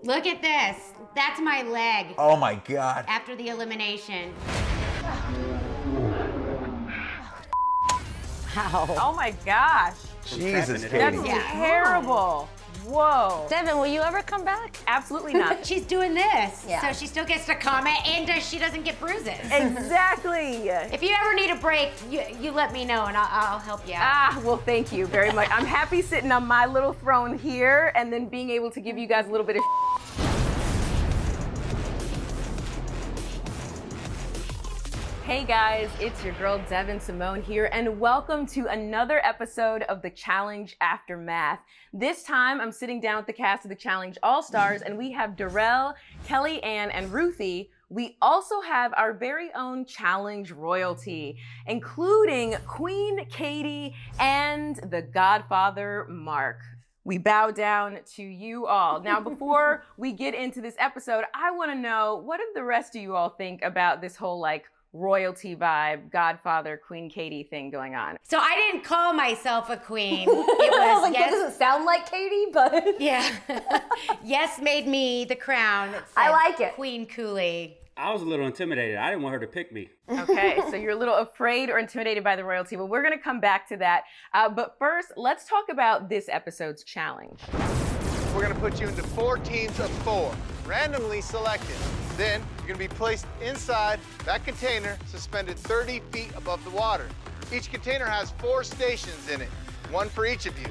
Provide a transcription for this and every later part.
Look at this. That's my leg Oh my God. after the elimination. Oh my gosh. Jesus, That's Katie. terrible. Whoa. Devyn, will you ever come back? Absolutely not. She's doing this, Yeah. so she still gets to comment and she doesn't get bruises. Exactly. If you ever need a break, you let me know and I'll help you out. Ah, well, thank you very much. I'm happy sitting on my little throne here and then being able to give you guys a little bit of Hey guys, it's your girl Devyn Simone here, and welcome to another episode of The Challenge Aftermath. This time, I'm sitting down with the cast of The Challenge All-Stars, and we have Darrell, Kelly Ann, and Ruthie. We also have our very own challenge royalty, including Queen Katie and the Godfather Mark. We bow down to you all. Now, before we get into this episode, I want to know, what do the rest of you all think about this whole, royalty vibe, Godfather, Queen Katie thing going on? So I didn't call myself a queen. It was That yes. doesn't sound like Katie, but Yeah. Yes made me the crown. It I said like it. Queen Cooley. I was a little intimidated. I didn't want her to pick me. Okay, so you're a little afraid or intimidated by the royalty, but we're gonna come back to that. But first, let's talk about this episode's challenge. We're gonna put you into 4 teams of 4, randomly selected. Then you're gonna be placed inside that container, suspended 30 feet above the water. Each container has 4 stations in it, 1 for each of you.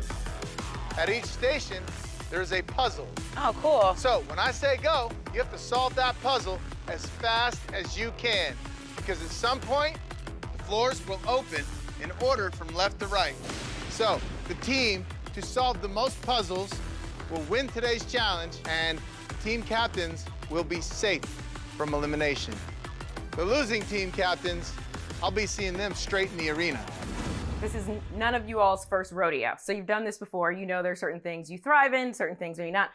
At each station, there's a puzzle. Oh, cool. So when I say go, you have to solve that puzzle as fast as you can, because at some point, the floors will open in order from left to right. So the team to solve the most puzzles will win today's challenge, and team captains will be safe from elimination. The losing team captains, I'll be seeing them straight in the arena. This is none of you all's first rodeo. So you've done this before. You know there's certain things you thrive in, certain things maybe not.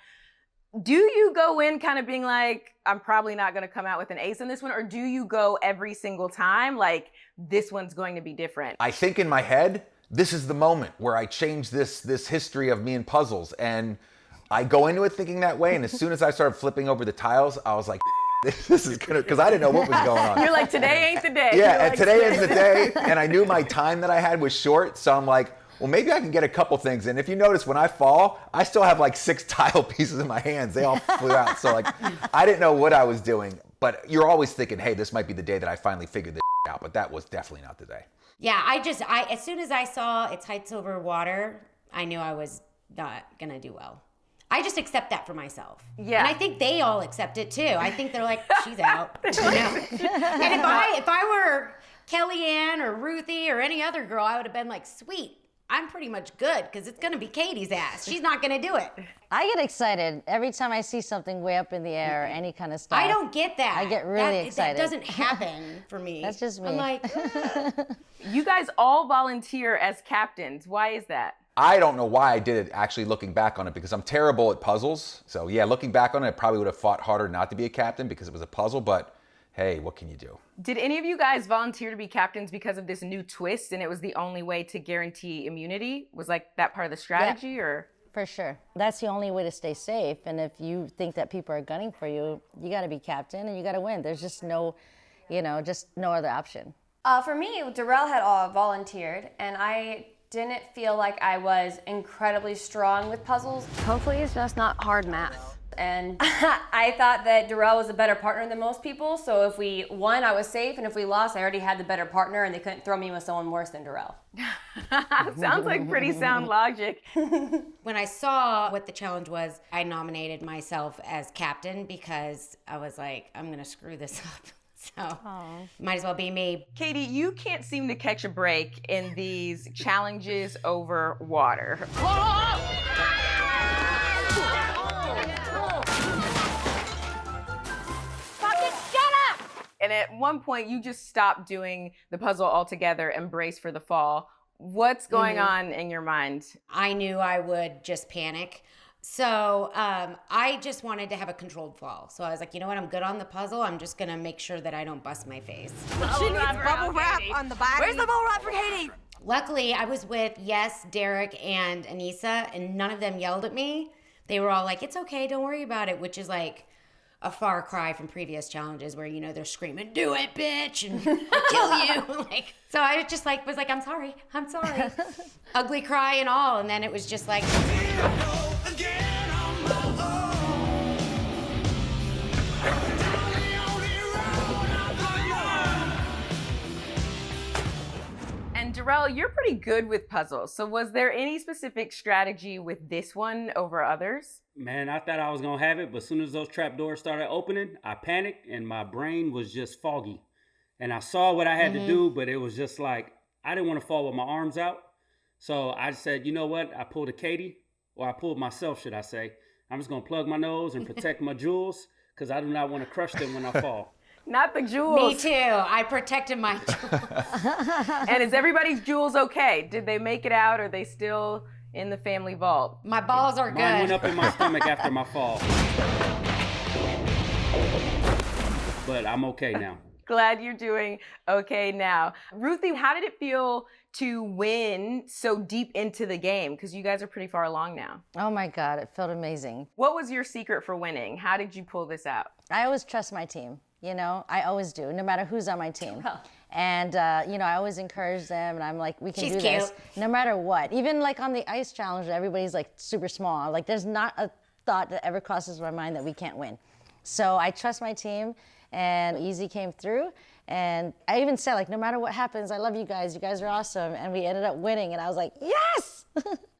Do you go in kind of being like, I'm probably not gonna come out with an ace in this one, or do you go every single time like, this one's going to be different? I think in my head, this is the moment where I change this history of me and puzzles, and I go into it thinking that way, and as soon as I started flipping over the tiles, I was like, this is gonna, because I didn't know what was going on. You're like, today ain't the day. Yeah, You're and like, today is the day, and I knew my time that I had was short, so I'm like, well, maybe I can get a couple things. And if you notice, when I fall, I still have 6 tile pieces in my hands. They all flew out. So I didn't know what I was doing. But you're always thinking, hey, this might be the day that I finally figured this out. But that was definitely not the day. Yeah, I as soon as I saw it's heights over water, I knew I was not gonna do well. I just accept that for myself. Yeah. And I think they all accept it too. I think they're like, she's out. You know? And if I were Kellyanne or Ruthie or any other girl, I would have been like, sweet, I'm pretty much good, because it's gonna be Katie's ass. She's not gonna do it. I get excited every time I see something way up in the air or any kind of stuff. I don't get that. I get really excited. That doesn't happen for me. That's just me. I'm like, You guys all volunteer as captains. Why is that? I don't know why I did it, actually, looking back on it, because I'm terrible at puzzles. So yeah, looking back on it, I probably would have fought harder not to be a captain because it was a puzzle, but hey, what can you do? Did any of you guys volunteer to be captains because of this new twist and it was the only way to guarantee immunity? Was that part of the strategy or? For sure. That's the only way to stay safe. And if you think that people are gunning for you, you got to be captain and you got to win. There's just no other option. For me, Darrell had volunteered, and I didn't feel like I was incredibly strong with puzzles. Hopefully it's just not hard math. And I thought that Darrell was a better partner than most people, so if we won, I was safe, and if we lost, I already had the better partner, and they couldn't throw me with someone worse than Darrell. Sounds like pretty sound logic. when I saw what the challenge was, I nominated myself as captain because I was like, I'm gonna screw this up. So might as well be me. Katie, you can't seem to catch a break in these challenges over water. And at one point, you just stopped doing the puzzle altogether and brace for the fall. What's going on in your mind? I knew I would just panic. So I just wanted to have a controlled fall. So I was like, you know what? I'm good on the puzzle. I'm just going to make sure that I don't bust my face. She needs bubble wrap on the body. Where's the bubble wrap for Katie? Luckily, I was with Derek, and Anissa, and none of them yelled at me. they were all like, it's okay, don't worry about it, which is like a far cry from previous challenges where, you know, they're screaming, do it, bitch, and I'll kill you. Like, so I just like was like, I'm sorry. Ugly cry and all. And then it was just like, And Darrell, you're pretty good with puzzles. So was there any specific strategy with this one over others? Man, I thought I was going to have it, but as soon as those trap doors started opening, I panicked and my brain was just foggy. And I saw what I had to do, but it was just like, I didn't want to fall with my arms out. So I said, you know what? I pulled a Katie, or I pulled myself, should I say. I'm just going to plug my nose and protect my jewels because I do not want to crush them when I fall. Not the jewels. me too. I protected my jewels. And is everybody's jewels okay? Did they make it out? Or are they still in the family vault? My balls are Mine went good. up in my stomach after my fall. But I'm okay now. Glad you're doing okay now. Ruthie, how did it feel to win so deep into the game? Because you guys are pretty far along now. Oh my God, it felt amazing. What was your secret for winning? How did you pull this out? I always trust my team. You know, I always do, no matter who's on my team. And, you know, I always encourage them, and I'm like, we can She's do cute. this, no matter what. Even like on the ice challenge, everybody's like super small. Like there's not a thought that ever crosses my mind that we can't win. So I trust my team, and Easy came through. And I even said, like, no matter what happens, I love you guys. You guys are awesome. And we ended up winning, and I was like, yes!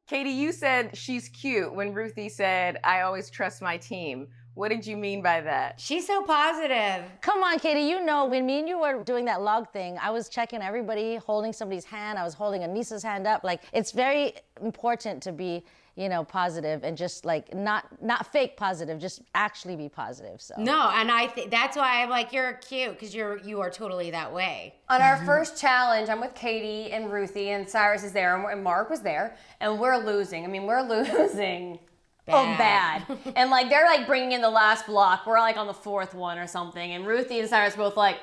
Katie, you said she's cute when Ruthie said, I always trust my team. What did you mean by that? She's so positive. Come on, Katie, you know, when me and you were doing that log thing, I was checking everybody, holding somebody's hand. I was holding Anissa's hand up. Like, it's very important to be, you know, positive and just like not fake positive, just actually be positive. So No, and that's why I'm like, you're cute, because you are totally that way. On our first challenge, I'm with Katie and Ruthie, and Cyrus is there, and Mark was there, and we're losing. I mean, we're losing. Bad. Oh, bad. And like, they're like bringing in the last block. We're like on the fourth one or something. And Ruthie and Cyrus both like,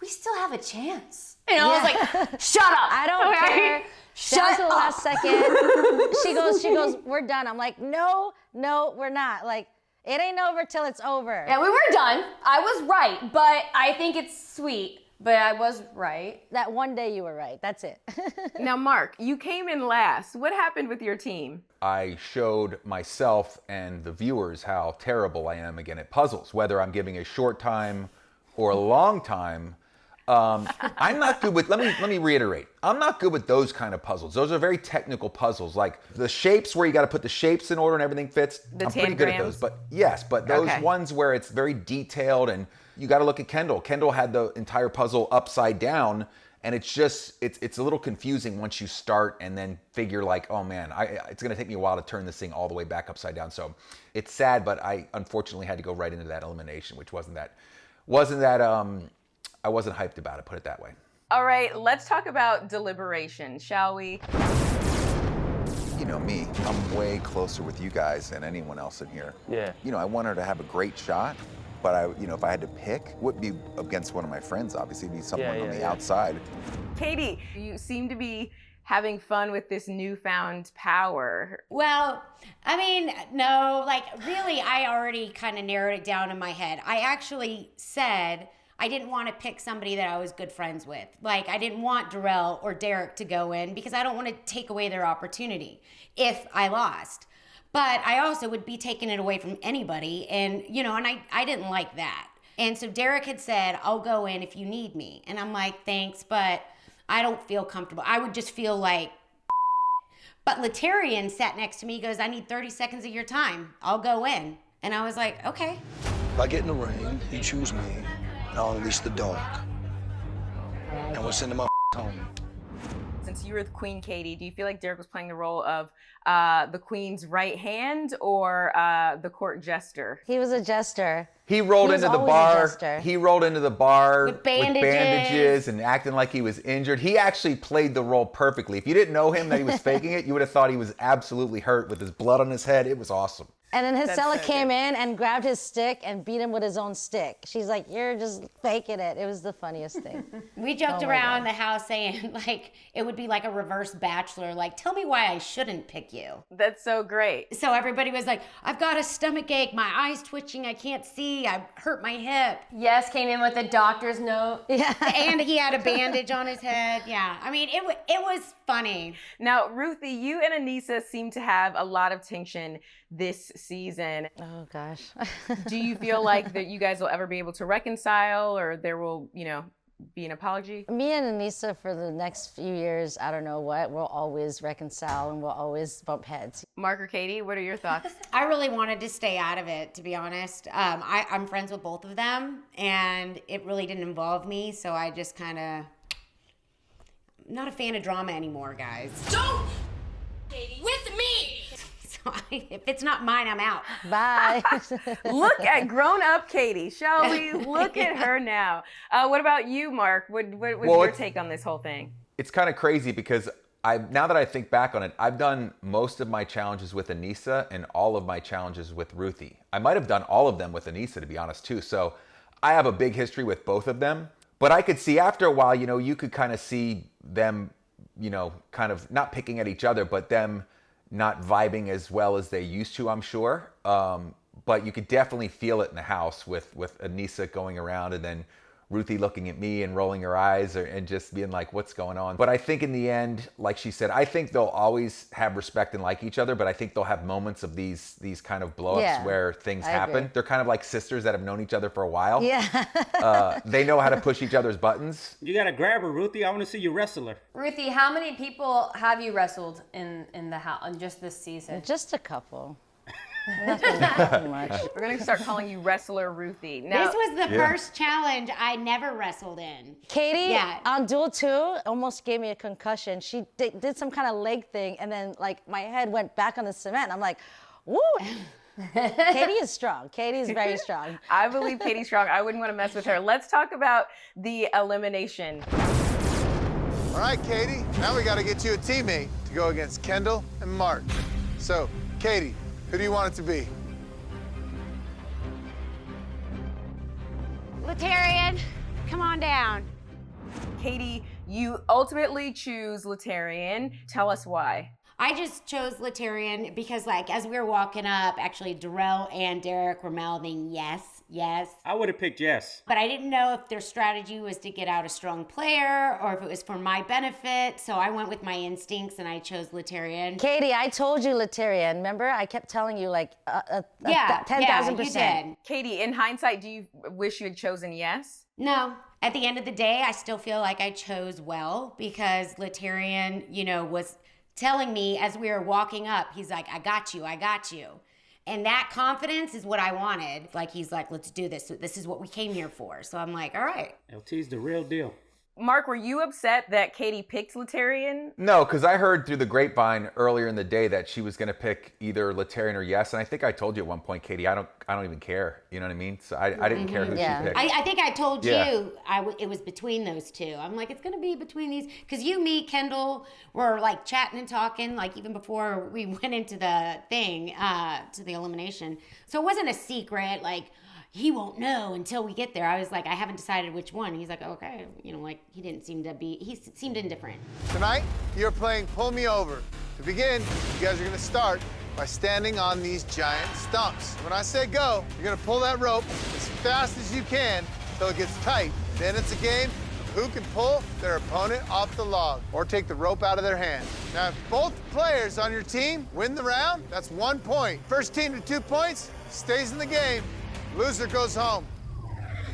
we still have a chance. You know, I was like, shut up. I don't care. Down to the last second. She goes, we're done. I'm like, no, we're not. Like, it ain't over till it's over. Yeah, we were done. I was right, but I think it's sweet. But I was right. That one day you were right. That's it. Now, Mark, you came in last. What happened with your team? I showed myself and the viewers how terrible I am again at puzzles, whether I'm giving a short time or a long time. I'm not good with, let me reiterate, I'm not good with those kind of puzzles. Those are very technical puzzles, like the shapes where you got to put the shapes in order and everything fits. I'm pretty good at those, but yes, but those ones where it's very detailed, and you got to look at Kendall. Kendall had the entire puzzle upside down, and it's just, it's a little confusing once you start and then figure like, oh man, it's gonna take me a while to turn this thing all the way back upside down. So it's sad, but I unfortunately had to go right into that elimination, which wasn't that I wasn't hyped about it, put it that way. All right, let's talk about Deliberation, shall we? You know me, I'm way closer with you guys than anyone else in here. Yeah. You know, I want her to have a great shot, but if I had to pick, wouldn't be against one of my friends, obviously, it'd be someone on the outside. Katie, you seem to be having fun with this newfound power. Well, I mean, no, like really, I already kind of narrowed it down in my head. I actually said I didn't want to pick somebody that I was good friends with. Like, I didn't want Darrell or Derek to go in because I don't want to take away their opportunity if I lost. But I also would be taking it away from anybody. And, and I didn't like that. And so Derek had said, I'll go in if you need me. And I'm like, thanks, but I don't feel comfortable. I would just feel like, but Letarian sat next to me, goes, I need 30 seconds of your time. I'll go in. And I was like, okay. If I get in the ring, you choose me, and I'll unleash the dog. And we'll send him up home. Since you were the queen, Katie, do you feel like Derek was playing the role of the queen's right hand or the court jester? He was a jester. He rolled into the bar. He rolled into the bar with bandages and acting like he was injured. He actually played the role perfectly. If you didn't know him, that he was faking it, you would have thought he was absolutely hurt with his blood on his head. It was awesome. And then That's Hisela so came good. in and grabbed his stick and beat him with his own stick. She's like, you're just faking it. It was the funniest thing. We joked Oh my around God. the house saying, like, it would be like a reverse Bachelor. Like, tell me why I shouldn't pick you. That's so great. So everybody was like, I've got a stomach ache, my eye's twitching, I can't see, I hurt my hip. Yes came in with a doctor's note. Yeah. And he had a bandage on his head. Yeah, I mean, it was funny. Now, Ruthie, you and Anissa seem to have a lot of tension this season. Oh, gosh. Do you feel like that you guys will ever be able to reconcile, or there will, be an apology? Me and Anissa for the next few years, I don't know what, we'll always reconcile and we'll always bump heads. Mark or Katie, what are your thoughts? I really wanted to stay out of it, to be honest. I'm friends with both of them, and it really didn't involve me, so I just kind of... Not a fan of drama anymore, guys. Don't with me. So if it's not mine, I'm out. Bye. Look at grown-up Katie, shall we? Look at her now. What about you, Mark? What was your take on this whole thing? It's kind of crazy because now that I think back on it, I've done most of my challenges with Anissa and all of my challenges with Ruthie. I might have done all of them with Anissa, to be honest, too. So I have a big history with both of them. But I could see after a while, you could kind of see them, kind of not picking at each other, but them not vibing as well as they used to, I'm sure. But you could definitely feel it in the house with Anissa going around and then Ruthie looking at me and rolling her eyes and just being like, what's going on? But I think in the end, like she said, I think they'll always have respect and like each other, but I think they'll have moments of these kind of blow-ups where things happen. agree. They're kind of like sisters that have known each other for a while. Yeah. They know how to push each other's buttons. You gotta grab her, Ruthie. I want to see you wrestle her. Ruthie, how many people have you wrestled in the house just this season? Just a couple. Nothing much. We're going to start calling you Wrestler Ruthie. Now, This was the first challenge I never wrestled in. Katie, Yeah. on Duel 2, almost gave me a concussion. She did some kind of leg thing, and then, my head went back on the cement. I'm like, woo! Katie is strong. Katie is very strong. I believe Katie's strong. I wouldn't want to mess with her. Let's talk about the elimination. All right, Katie, now we got to get you a teammate to go against Kendall and Mark. So, Katie, who do you want it to be? Latarian, come on down. Katie, you ultimately choose Latarian. Tell us why. I just chose Latarian because, as we were walking up, actually, Darrell and Derek were mouthing yes, yes. I would have picked Jess. But I didn't know if their strategy was to get out a strong player or if it was for my benefit. So I went with my instincts and I chose Latarian. Katie, I told you Latarian. Remember? I kept telling you, 10,000%. You did. Katie, in hindsight, do you wish you had chosen yes? No. At the end of the day, I still feel like I chose well because Latarian, was telling me as we were walking up, he's like, I got you. And that confidence is what I wanted. He's like, let's do this. This is what we came here for. So I'm like, all right. LT's the real deal. Mark, were you upset that Katie picked Latarian? No, because I heard through the grapevine earlier in the day that she was going to pick either Latarian or yes, and I think I told you at one point, Katie, I don't even care. You know what I mean? So I didn't care who she picked. I think I told Yeah. you it was between those two. I'm like, it's going to be between these. Because you, me, Kendall were chatting and talking, even before we went into the thing, to the elimination. So it wasn't a secret, he won't know until we get there. I was like, I haven't decided which one. He's like, okay. He seemed indifferent. Tonight, you're playing Pull Me Over. To begin, you guys are going to start by standing on these giant stumps. When I say go, you're going to pull that rope as fast as you can until it gets tight. Then it's a game of who can pull their opponent off the log or take the rope out of their hand. Now, if both players on your team win the round, that's 1 point. First team to 2 points stays in the game. Loser goes home.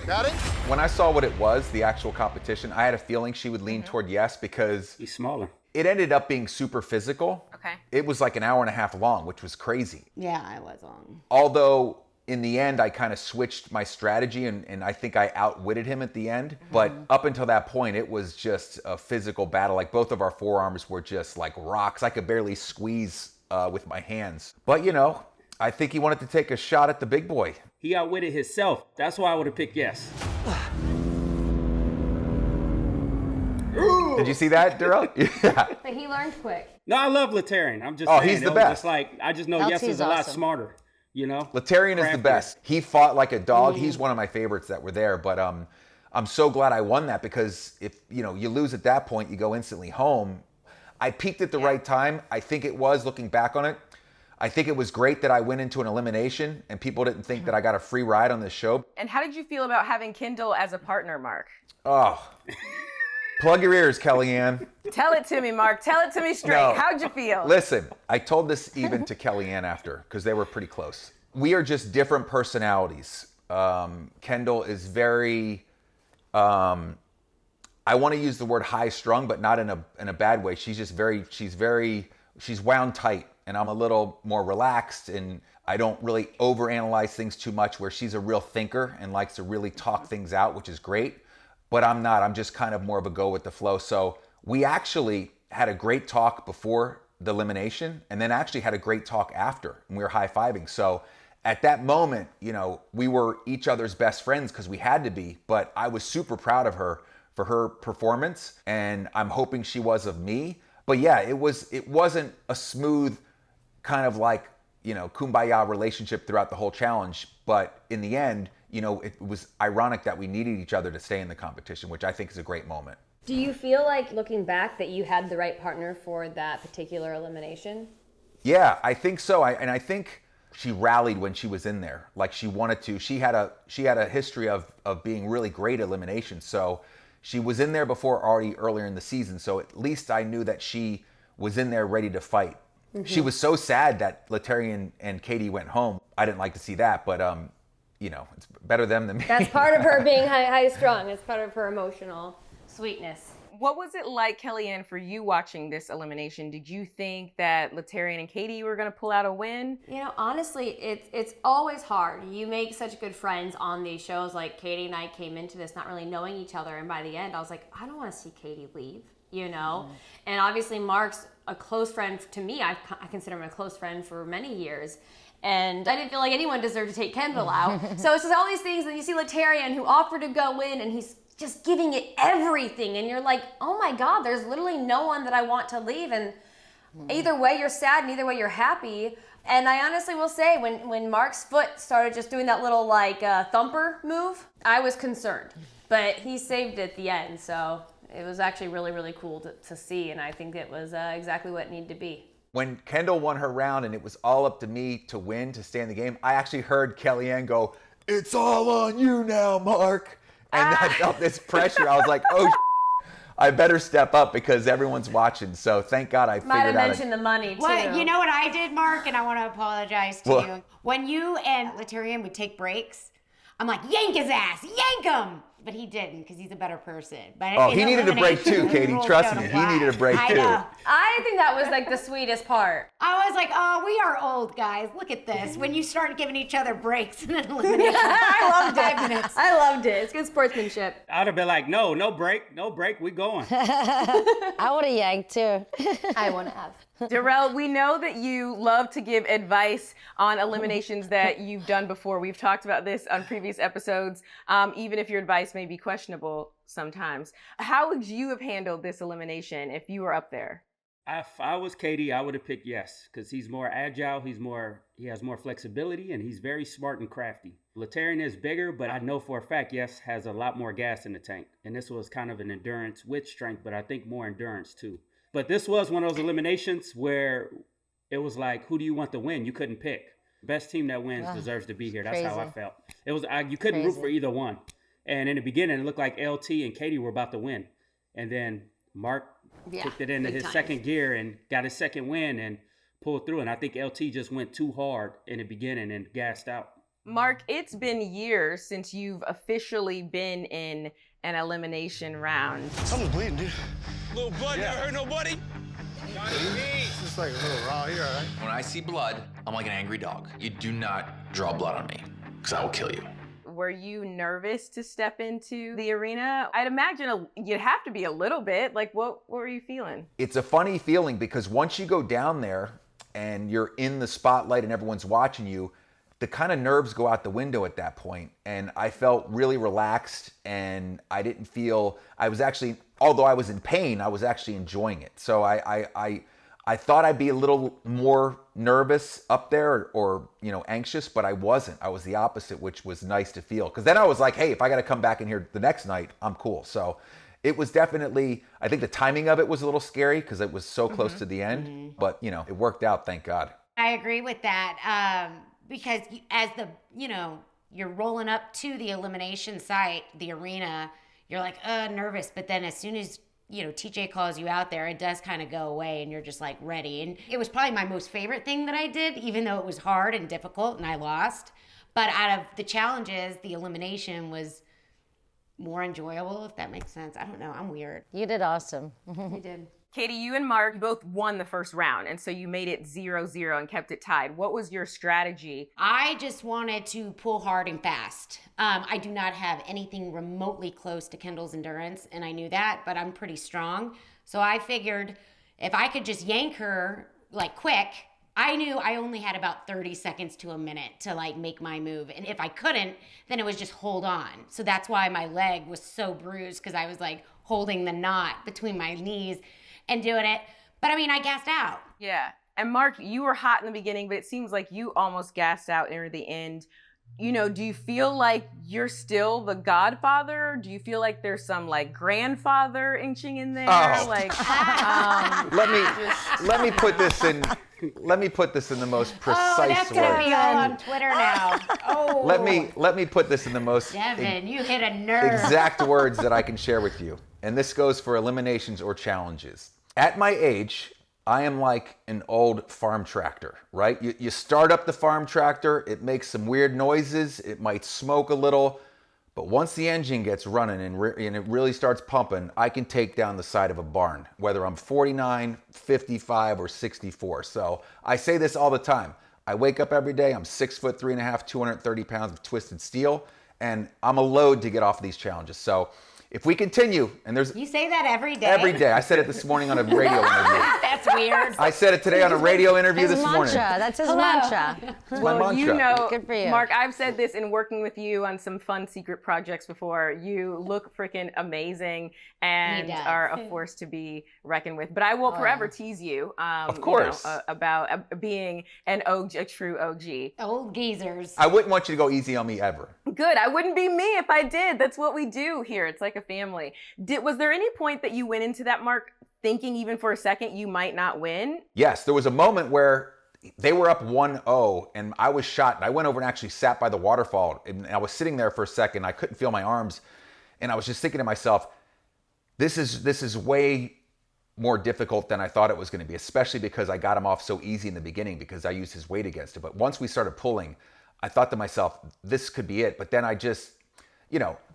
Got it? When I saw what it was, the actual competition, I had a feeling she would lean toward yes because He's smaller. it ended up being super physical. Okay. It was an hour and a half long, which was crazy. Yeah, I was on. Although in the end, I kind of switched my strategy and I think I outwitted him at the end. But up until that point, it was just a physical battle. Both of our forearms were just like rocks. I could barely squeeze with my hands. But I think he wanted to take a shot at the big boy. He outwitted himself. That's why I would have picked yes. Did you see that, Darrell? Yeah. But he learned quick. No, I love Latarian. I'm just Oh, saying. he's the it was best. just I just know yes LT's is a lot awesome. smarter. Letarian is the craftier. best. He fought like a dog. He's one of my favorites that were there. But I'm so glad I won that, because if you lose at that point, you go instantly home. I peaked at the right time. I think it was, looking back on it, I think it was great that I went into an elimination and people didn't think that I got a free ride on this show. And how did you feel about having Kendall as a partner, Mark? Oh, plug your ears, Kellyanne. Tell it to me, Mark. Tell it to me straight. No. How'd you feel? Listen, I told this even to Kellyanne after, because they were pretty close. We are just different personalities. Kendall is very, I want to use the word high strung, but not in a bad way. She's just she's wound tight, and I'm a little more relaxed, and I don't really overanalyze things too much, where she's a real thinker and likes to really talk things out, which is great. But I'm not. I'm just kind of more of a go with the flow. So we actually had a great talk before the elimination, and then actually had a great talk after, and we were high-fiving. So at that moment, we were each other's best friends, because we had to be. But I was super proud of her for her performance, and I'm hoping she was of me. But yeah, it wasn't a smooth kind of like, kumbaya relationship throughout the whole challenge. But in the end, it was ironic that we needed each other to stay in the competition, which I think is a great moment. Do you feel like, looking back, that you had the right partner for that particular elimination? Yeah, I think so. I think she rallied when she was in there, like she wanted to. She had a history of being really great at elimination. So she was in there before, already earlier in the season. So at least I knew that she was in there ready to fight. Mm-hmm. She was so sad that Letarian and Katie went home. I didn't like to see that, but it's better them than me. That's part of her being high strung. It's part of her emotional sweetness. What was it like, Kellyanne, for you watching this elimination? Did you think that Letarian and Katie were going to pull out a win? Honestly, it's always hard. You make such good friends on these shows. Like, Katie and I came into this not really knowing each other, and by the end, I was like, I don't want to see Katie leave, And obviously, Mark's a close friend to me. I consider him a close friend for many years. And I didn't feel like anyone deserved to take Kendall out. So it's just all these things, and you see Letarian, who offered to go in, and he's just giving it everything, and you're like, oh my God, there's literally no one that I want to leave, and either way you're sad and either way you're happy. And I honestly will say, when Mark's foot started just doing that little thumper move, I was concerned, but he saved it at the end, so it was actually really, really cool to see, and I think it was exactly what it needed to be. When Kendall won her round and it was all up to me to win, to stay in the game, I actually heard Kellyanne go, "It's all on you now, Mark." And I felt this pressure. I was like, oh, I better step up because everyone's watching. So thank God I figured out. Might have mentioned the money, too. You know what I did, Mark? And I want to apologize to you. When you and Letarian would take breaks, I'm like, yank his ass, yank him. But he didn't, because he's a better person. But he needed a break too, Katie. Trust me, he needed a break too. I think that was like the sweetest part. I was like, oh, we are old guys. Look at this. When you start giving each other breaks and then elimination. I loved it. 5 minutes. I loved it. It's good sportsmanship. I'd have been like, no break, we going. I would have yanked too. I want to have. Darrell, we know that you love to give advice on eliminations that you've done before. We've talked about this on previous episodes, even if your advice may be questionable sometimes. How would you have handled this elimination if you were up there? If I was Katie, I would have picked Yes, because he's more agile, he has more flexibility, and he's very smart and crafty. Letarian is bigger, but I know for a fact Yes has a lot more gas in the tank. And this was kind of an endurance with strength, but I think more endurance too. But this was one of those eliminations where it was like, who do you want to win? You couldn't pick. Best team that wins deserves to be here. That's how I felt. It was you couldn't root for either one. And in the beginning, it looked like LT and Katie were about to win. And then Mark kicked it into his second gear and got his second win and pulled through. And I think LT just went too hard in the beginning and gassed out. Mark, it's been years since you've officially been in an elimination round. Someone's bleeding, dude. Little blood, never hurt nobody? It's just like a little raw here, all right? When I see blood, I'm like an angry dog. You do not draw blood on me, because I will kill you. Were you nervous to step into the arena? I'd imagine you'd have to be a little bit. Like, what were you feeling? It's a funny feeling because once you go down there and you're in the spotlight and everyone's watching you, the kind of nerves go out the window at that point. And I felt really relaxed, and I didn't feel, I was actually, although I was in pain, I was actually enjoying it. So I I thought I'd be a little more nervous up there or anxious, but I wasn't. I was the opposite, which was nice to feel. Because then I was like, hey, if I got to come back in here the next night, I'm cool. So it was definitely, I think the timing of it was a little scary because it was so close to the end. But, it worked out, thank God. I agree with that because as you're rolling up to the elimination site, the arena, you're like, nervous. But then as soon as TJ calls you out there, it does kind of go away and you're just like ready. And it was probably my most favorite thing that I did, even though it was hard and difficult and I lost. But out of the challenges, the elimination was more enjoyable, if that makes sense. I don't know. I'm weird. You did awesome. I did. Katie, you and Mark both won the first round, and so you made it 0-0 and kept it tied. What was your strategy? I just wanted to pull hard and fast. I do not have anything remotely close to Kendall's endurance, and I knew that, but I'm pretty strong. So I figured if I could just yank her like quick, I knew I only had about 30 seconds to a minute to like make my move. And if I couldn't, then it was just hold on. So that's why my leg was so bruised, because I was like holding the knot between my knees and doing it. But I mean, I gassed out. Yeah. And Mark, you were hot in the beginning, but it seems like you almost gassed out near the end. Do you feel like you're still the Godfather? Do you feel like there's some like grandfather inching in there? Let me put this in. Let me put this in the most precise that's gonna way. be all on Twitter now. Oh. Let me put this in the most Devyn, you hit a nerve. exact words that I can share with you. And this goes for eliminations or challenges. At my age, I am like an old farm tractor, right? You start up the farm tractor, it makes some weird noises, it might smoke a little, but once the engine gets running and it really starts pumping, I can take down the side of a barn, whether I'm 49, 55, or 64. So I say this all the time. I wake up every day, I'm 6'3.5", 230 pounds of twisted steel, and I'm a load to get off of these challenges. So if we continue, and there's... You say that every day? Every day. I said it this morning on a radio interview. That's weird. I said it today on a radio interview this morning. That's his mantra. It's my mantra. Good for you. Mark, I've said this in working with you on some fun secret projects before. You look freaking amazing and are a force to be reckoned with. But I will forever tease you. Of course. About being a true OG. Old geezers. I wouldn't want you to go easy on me ever. Good. I wouldn't be me if I did. That's what we do here. It's like a family. Was there any point that you went into that, Mark, thinking even for a second you might not win? Yes, there was a moment where they were up 1-0 and I was shot, and I went over and actually sat by the waterfall, and I was sitting there for a second. I couldn't feel my arms, and I was just thinking to myself, this is way more difficult than I thought it was going to be, especially because I got him off so easy in the beginning because I used his weight against it. But once we started pulling, I thought to myself, this could be it. But then I just,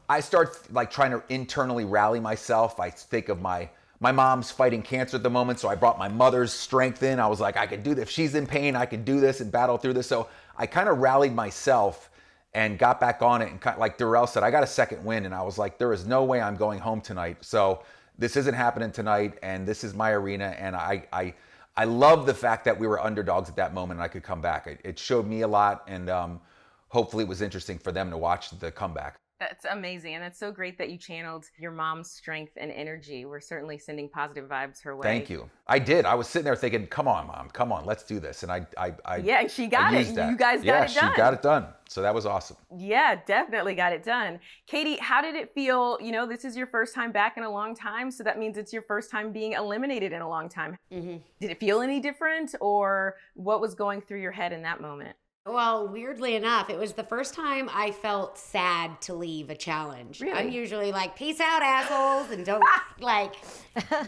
I start like trying to internally rally myself. I think of my mom's fighting cancer at the moment, so I brought my mother's strength in. I was like, I can do this. If she's in pain, I can do this and battle through this. So I kind of rallied myself and got back on it. And kind of, like Darrell said, I got a second win, and I was like, there is no way I'm going home tonight. So this isn't happening tonight, and this is my arena. And I love the fact that we were underdogs at that moment and I could come back. It showed me a lot, and hopefully it was interesting for them to watch the comeback. That's amazing. And it's so great that you channeled your mom's strength and energy. We're certainly sending positive vibes her way. Thank you. I did. I was sitting there thinking, come on, Mom, come on, let's do this. And yeah, and she got it. That. You guys got it done. Yeah, she got it done. So that was awesome. Yeah, definitely got it done. Katie, how did it feel? This is your first time back in a long time. So that means it's your first time being eliminated in a long time. Mm-hmm. Did it feel any different, or what was going through your head in that moment? Well, weirdly enough, it was the first time I felt sad to leave a challenge. Really? I'm usually like, peace out, assholes, and don't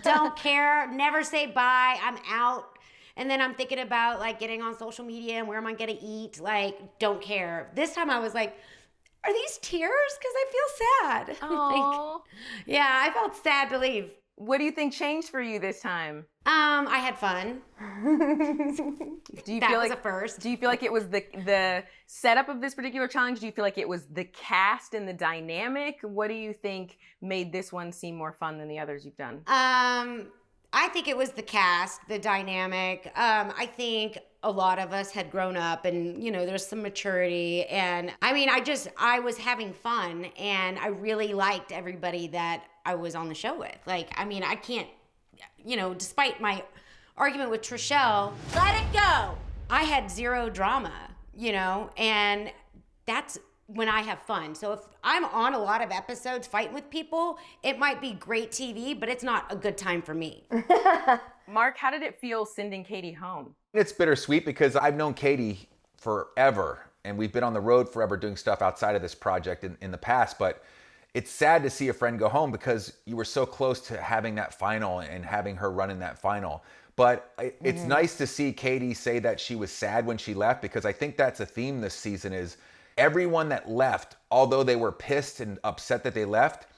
don't care, never say bye, I'm out. And then I'm thinking about like getting on social media and where am I gonna eat, like, don't care. This time I was like, are these tears? Because I feel sad. Oh. Yeah, I felt sad to leave. What do you think changed for you this time? I had fun. That was a first. Do you feel like it was the setup of this particular challenge? Do you feel like it was the cast and the dynamic? What do you think made this one seem more fun than the others you've done? I think it was the cast, the dynamic. I think a lot of us had grown up and, there's some maturity. And I mean, I was having fun, and I really liked everybody that I was on the show with. Like, I mean, I can't, despite my argument with Trishelle, let it go. I had zero drama, you know, and that's when I have fun. So if I'm on a lot of episodes fighting with people, it might be great TV, but it's not a good time for me. Mark, how did it feel sending Katie home? It's bittersweet because I've known Katie forever, and we've been on the road forever doing stuff outside of this project in the past, but it's sad to see a friend go home because you were so close to having that final and having her run in that final. But it's nice to see Katie say that she was sad when she left, because I think that's a theme this season is everyone that left, although they were pissed and upset that they left,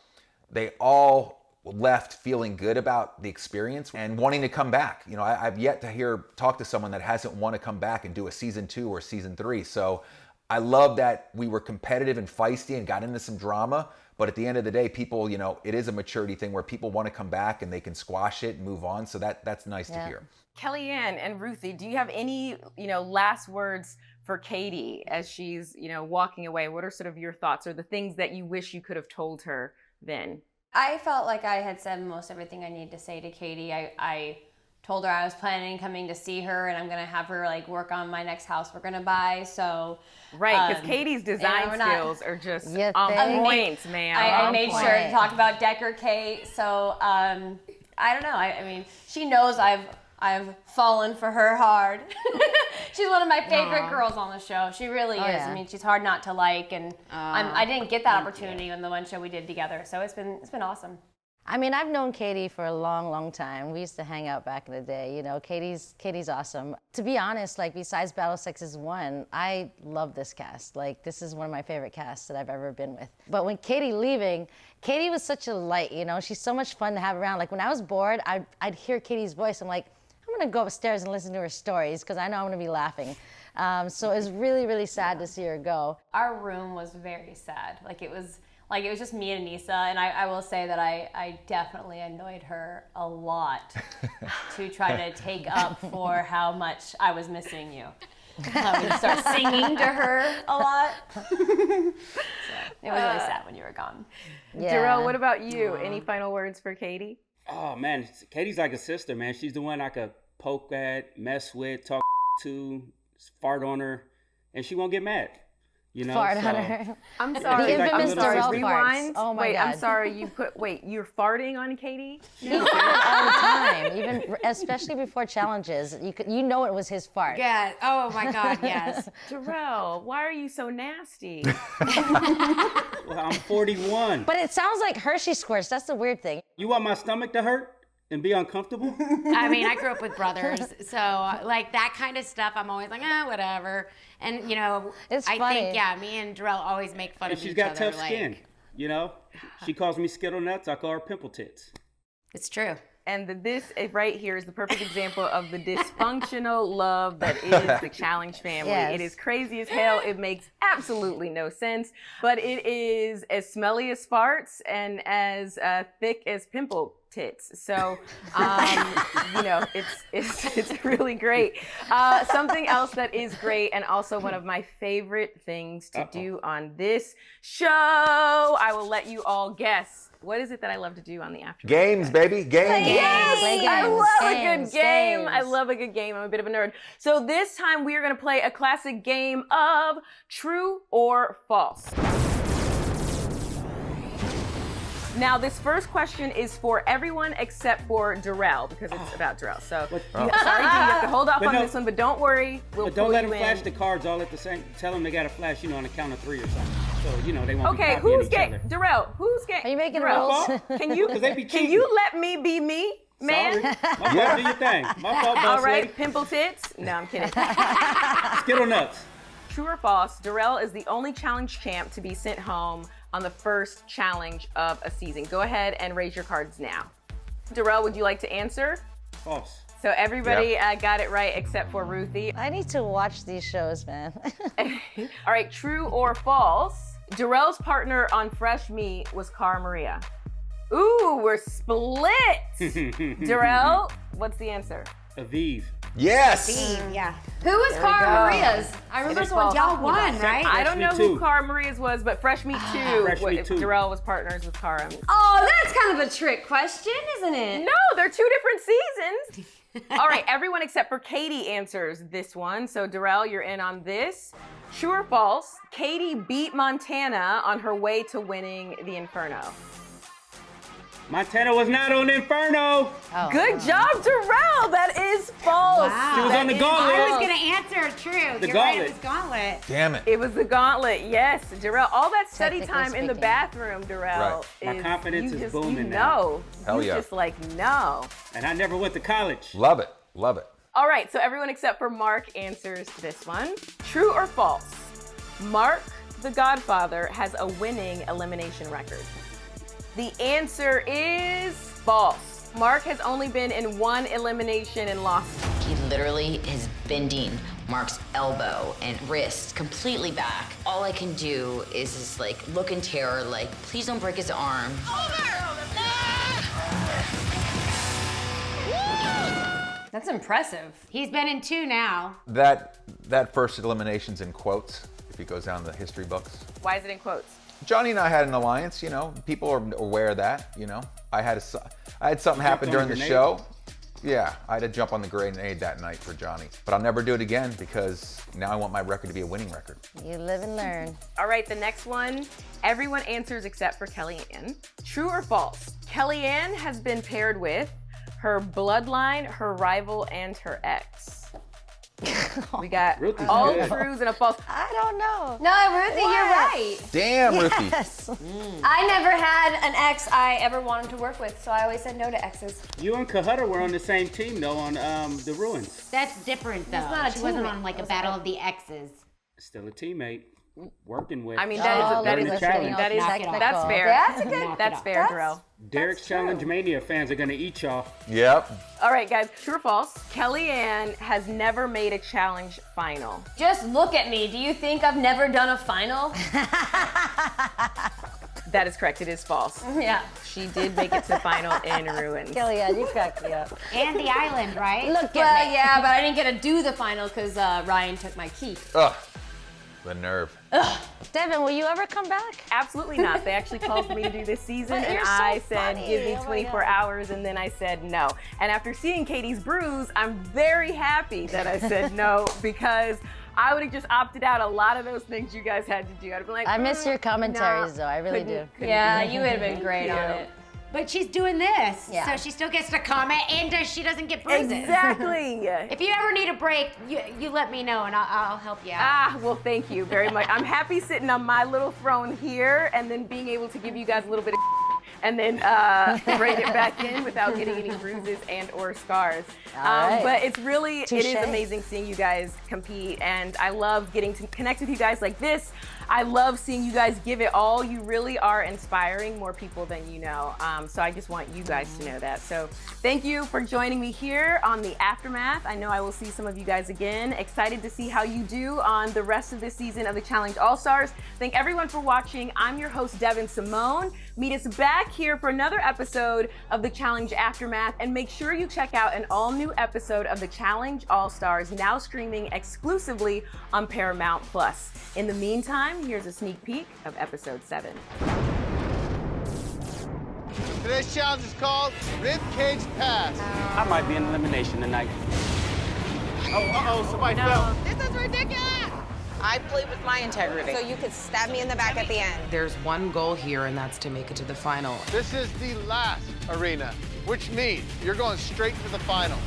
they all left feeling good about the experience and wanting to come back. You know, I've yet to talk to someone that hasn't want to come back and do a season 2 or season 3. So I love that we were competitive and feisty and got into some drama. But at the end of the day, people, you know, it is a maturity thing where people want to come back and they can squash it and move on. So that's nice to hear. Kellyanne and Ruthie, do you have any, you know, last words for Katie as she's, you know, walking away? What are sort of your thoughts or the things that you wish you could have told her then? I felt like I had said most everything I needed to say to Katie. I told her I was planning on coming to see her, and I'm gonna have her like work on my next house we're gonna buy. So right, because Katie's design skills are just on point, man. I made sure to talk about Decker Kate. So I don't know. I mean, she knows I've fallen for her hard. She's one of my favorite girls on the show. She really is. Yeah. I mean, she's hard not to like, and I didn't get that opportunity on the one show we did together. So it's been awesome. I mean, I've known Katie for a long, long time. We used to hang out back in the day. You know, Katie's awesome. To be honest, like besides Battle Sex 1, I love this cast. Like this is one of my favorite casts that I've ever been with. But when Katie leaving, Katie was such a light, you know, she's so much fun to have around. Like when I was bored, I'd hear Katie's voice. I'm like, I'm gonna go upstairs and listen to her stories because I know I'm gonna be laughing. So it was really, really sad to see her go. Our room was very sad. It was just me and Anissa, and I will say that I definitely annoyed her a lot to try to take up for how much I was missing you. I would start singing to her a lot. So it was really sad when you were gone. Yeah. Darrell, what about you? Any final words for Katie? Oh man, Katie's like a sister, man. She's the one I could poke at, mess with, talk to, fart on her, and she won't get mad. You know, fart on her. I'm sorry. The infamous Darrell rewind. Oh my God. God. I'm sorry. You're farting on Katie? He farted all the time, even especially before challenges. You know it was his fart. Yeah. Oh my God. Yes. Darrell, why are you so nasty? Well, I'm 41. But it sounds like Hershey squirts. That's the weird thing. You want my stomach to hurt and be uncomfortable? I mean, I grew up with brothers, so like that kind of stuff, I'm always like, whatever. And you know, It's I funny. think, me and Darrell always make fun And of she's each got other. tough skin, you know? She calls me Skittle Nuts, I call her Pimple Tits. It's true. And this right here is the perfect example of the dysfunctional love that is the Challenge family. Yes. It is crazy as hell. It makes absolutely no sense, but it is as smelly as farts and as thick as pimple tits. So, you know, it's really great. Something else that is great and also one of my favorite things to do on this show, I will let you all guess. What is it that I love to do on the after? Games, baby. Games. Yes, Play games. I love a Games, good game. games. I love a good game. I'm a bit of a nerd. So this time we are going to play a classic game of True or False. Now, this first question is for everyone except for Darrell because it's about Darrell. So, sorry, you have to hold off on this one, but don't worry. We'll But don't pull let you them flash in. the cards all at the same. Tell them they got to flash, you know, on the count of 3 or something. So, you know, they won't Okay, be copying who's each game? other. Darrell, who's game? Are you making Darrell, rules? Can you 'Cause they be can cheating. you let me be me, man? Sorry. My fault, do your thing. My fault, boss All right, lady. pimple tits. No, I'm kidding. Skittle Nuts. True or false, Darrell is the only challenge champ to be sent home on the first challenge of a season. Go ahead and raise your cards now. Darrell, would you like to answer? False. So everybody got it right except for Ruthie. I need to watch these shows, man. All right, true or false, Darrell's partner on Fresh Meat was Cara Maria. Ooh, we're split. Darrell, what's the answer? Aviv. Yes. Yeah. Who was There we Cara go. Maria's? I remember is someone false. talking Y'all about won, it. right? I don't know Fresh Meat who too. Cara Maria's was, but Fresh Meat 2, Fresh Meat 2. Darrell was partners with Cara. Oh, that's kind of a trick question, isn't it? No, they're 2 different seasons. All right, everyone except for Katie answers this one. So Darrell, you're in on this. True or false, Katie beat Montana on her way to winning the Inferno. Montana was not on Inferno. Oh, Good job, Darrell. That is false. Wow. She was on the gauntlet. I was going to answer true. The You're right, gauntlet. it was gauntlet. Damn it. It was the gauntlet, yes, Darrell. All that study Technically time in the speaking. bathroom, Darrell. Right. My confidence you is just, booming you now. know. Hell you yeah. just like know. And I never went to college. Love it. Love it. All right, so everyone except for Mark answers this one. True or false? Mark, the Godfather, has a winning elimination record. The answer is false. Mark has only been in one elimination and lost. He literally is bending Mark's elbow and wrist completely back. All I can do is just like look in terror, like, please don't break his arm. That's impressive. He's been in 2 now. That first elimination's in quotes, if it goes down the history books. Why is it in quotes? Johnny and I had an alliance, you know. People are aware of that, you know. I had something happen on during a the grenade? show. Yeah, I had to jump on the grenade that night for Johnny. But I'll never do it again because now I want my record to be a winning record. You live and learn. All right, the next one. Everyone answers except for Kellyanne. True or false? Kellyanne has been paired with her bloodline, her rival, and her ex. We got Ruthie's all good. trues and a false. I don't know. No, Ruthie, you're right. Damn, Ruthie. Yes. I never had an ex I ever wanted to work with, so I always said no to exes. You and Kahutta were on the same team, though, on The Ruins. That's different, though. not a She wasn't teammate. on like a battle of the exes. Still a teammate. Working with. I mean, that is challenge. that is Knock it off. that's fair. That's a good. Knock it That's off. fair, Darrell. Derek's Challenge Mania fans are going to eat y'all. Yep. All right, guys. True or false? Kellyanne has never made a challenge final. Just look at me. Do you think I've never done a final? That is correct. It is false. Yeah. She did make it to the final in Ruins. Kellyanne, you cracked me up. And the island, right? Look Well, at me. yeah, but I didn't get to do the final because Ryan took my key. Ugh. The nerve. Devyn, will you ever come back? Absolutely not. They actually called for me to do this season, But and you're so I said, funny. give me Oh my 24 God. hours, and then I said no. And after seeing Katie's bruise, I'm very happy that I said no, because I would have just opted out a lot of those things you guys had to do. I'd have been like, I miss your commentaries, though. I really do. couldn't Yeah, do it. you would have been great on it. But she's doing this, Yeah. so she still gets to comment, and she doesn't get bruises. Exactly. If you ever need a break, you let me know, and I'll help you out. Ah, well, thank you very much. I'm happy sitting on my little throne here and then being able to give you guys a little bit of and then rein it back in without getting any bruises and or scars. right. But it's really, it is Touche. amazing seeing you guys compete, and I love getting to connect with you guys like this. I love seeing you guys give it all. You really are inspiring more people than you know. So I just want you guys to know that. So thank you for joining me here on the Aftermath. I know I will see some of you guys again. Excited to see how you do on the rest of this season of the Challenge All-Stars. Thank everyone for watching. I'm your host, Devyn Simone. Meet us back here for another episode of the Challenge Aftermath, and make sure you check out an all-new episode of the Challenge All-Stars, now streaming exclusively on Paramount+. In the meantime, here's a sneak peek of episode 7. Today's challenge is called Rib Cage Pass. I might be in elimination tonight. Oh, somebody fell. This is ridiculous! I played with my integrity. So you could stab me in the back at the end. There's one goal here, and that's to make it to the final. This is the last arena, which means you're going straight to the final.